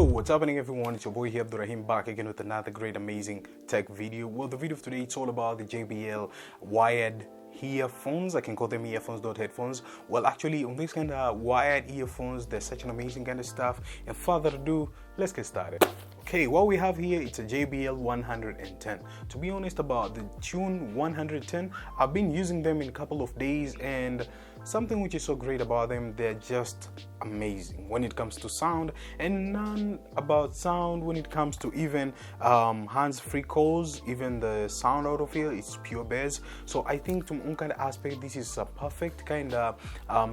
What's happening everyone, it's your boy here Abdurrahim, back again with another great amazing tech video. Well, the video of today, it's all about the JBL wired earphones. I can call them earphones, not headphones. Well, actually on these kind of wired earphones, there's such an amazing kind of stuff, and further ado, let's get started. Okay, what we have here, it's a JBL 110. To be honest about the Tune 110, I've been using them in a couple of days, and something which is so great about them, they're just amazing when it comes to sound, and none about sound when it comes to even hands-free calls. Even the sound out of here, it's pure bass. So I think from one kind of aspect, this is a perfect kind of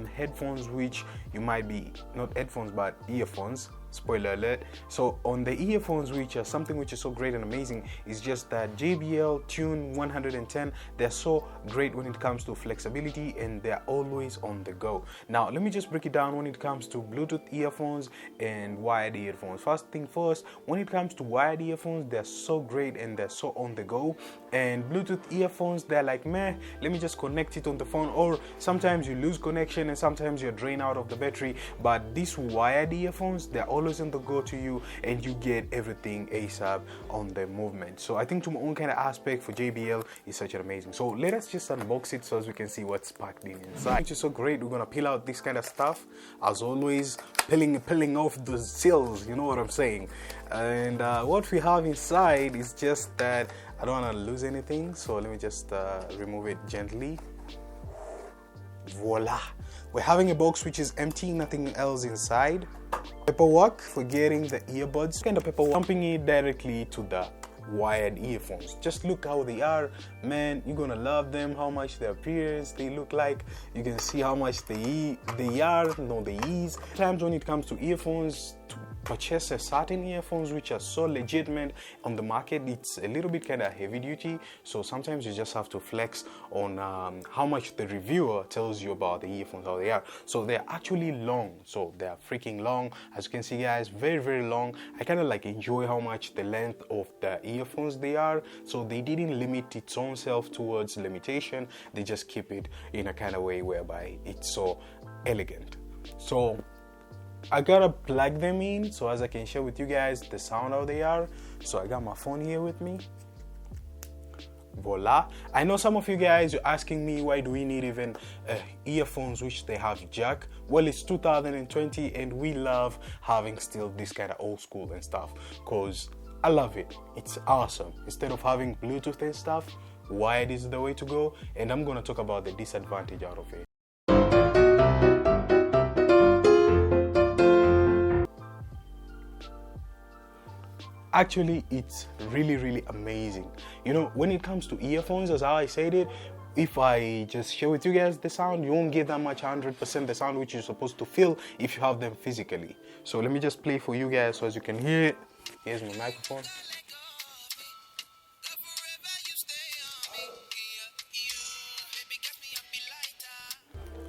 headphones, which you might be, not headphones but earphones, spoiler alert. So on the earphones, which are something which is so great and amazing, is just that JBL Tune 110, they're so great when it comes to flexibility, and they're always on the go. Now let me just break it down when it comes to Bluetooth earphones and wired earphones. First thing first, when it comes to wired earphones, they're so great and they're so on the go. And Bluetooth earphones, they're like, meh, let me just connect it on the phone, or sometimes you lose connection and sometimes you're drained out of the battery. But these wired earphones, they're always on the go to you, and you get everything ASAP on the movement. So I think to my own kind of aspect for JBL is such an amazing. So let us just unbox it so as we can see what's packed in inside, which is so great. We're gonna peel out this kind of stuff, as always, peeling off the seals, you know what I'm saying. And what we have inside is just that I don't want to lose anything, so let me just remove it gently. Voila, we're having a box which is empty, nothing else inside. Paperwork for getting the earbuds, kind of paperwork, dumping it directly to the wired earphones. Just look how they are, man. You're gonna love them. How much their appearance they look like, you can see how much they are, no, they ease. Times when it comes to earphones, to purchase a certain earphones which are so legitimate on the market, it's a little bit kind of heavy duty. So sometimes you just have to flex on how much the reviewer tells you about the earphones, how they are. So they're actually long, so they're freaking long, as you can see guys, very long. I kind of like enjoy how much the length of the earphones they are. So they didn't limit its own self towards limitation, they just keep it in a kind of way whereby it's so elegant. So I gotta plug them in so as I can share with you guys the sound how they are. So I got my phone here with me. Voila. I know some of you guys are asking me, why do we need even earphones which they have jack? Well, it's 2020 and we love having still this kind of old school and stuff, because I love it. It's awesome. Instead of having Bluetooth and stuff, wired is the way to go. And I'm gonna talk about the disadvantage out of it. Actually, it's really amazing. You know, when it comes to earphones, as how I said it, if I just share with you guys the sound, you won't get that much 100% the sound which you're supposed to feel if you have them physically. So let me just play for you guys so as you can hear it. Here's my microphone.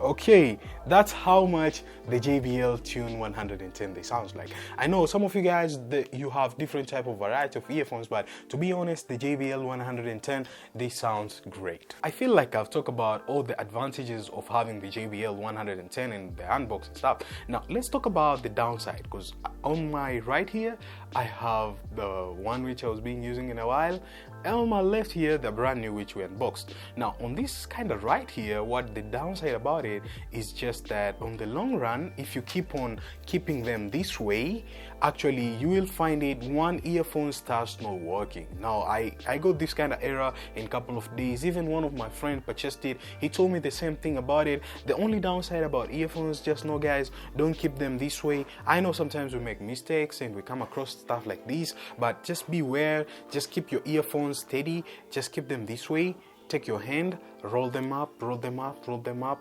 Okay, that's how much the JBL Tune 110 they sounds like. I know some of you guys, you have different type of variety of earphones, but to be honest, the JBL 110, they sounds great. I feel like I've talked about all the advantages of having the JBL 110 and the Unbox and stuff. Now let's talk about the downside, because on my right here I have the one which I was being using in a while, and on my left here the brand new which we unboxed. Now on this kind of right here, what the downside about it is just that on the long run, if you keep on keeping them this way, actually you will find it one earphone starts not working. Now I got this kind of error in a couple of days. Even one of my friends purchased it, he told me the same thing about it. The only downside about earphones, just know guys, don't keep them this way. I know sometimes we make mistakes and we come across stuff like this, but just beware. Just keep your earphones steady, just keep them this way. Take your hand, roll them up, roll them up, roll them up,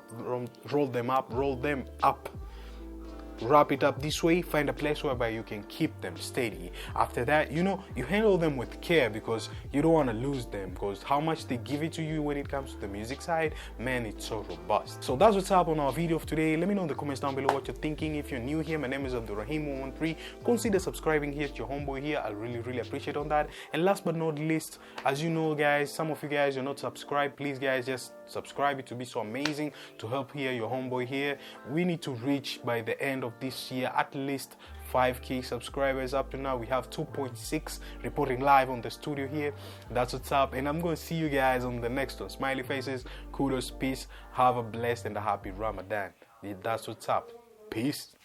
roll them up, roll them up. Wrap it up this way, find a place whereby you can keep them steady. After that, you know, you handle them with care, because you don't want to lose them, because how much they give it to you when it comes to the music side, man, it's so robust. So that's what's up on our video of today. Let me know in the comments down below what you're thinking. If you're new here, my name is Abdurrahim113. Consider subscribing here to your homeboy here. I'll really appreciate on that. And last but not least, as you know guys, some of you guys are not subscribed. Please guys, just subscribe. It would be so amazing to help here your homeboy here. We need to reach by the end of this year at least 5k subscribers up to now. We have 2.6 reporting live on the studio here. That's what's up, and I'm going to see you guys on the next one. Smiley faces, kudos, peace, have a blessed and a happy Ramadan. That's what's up. Peace.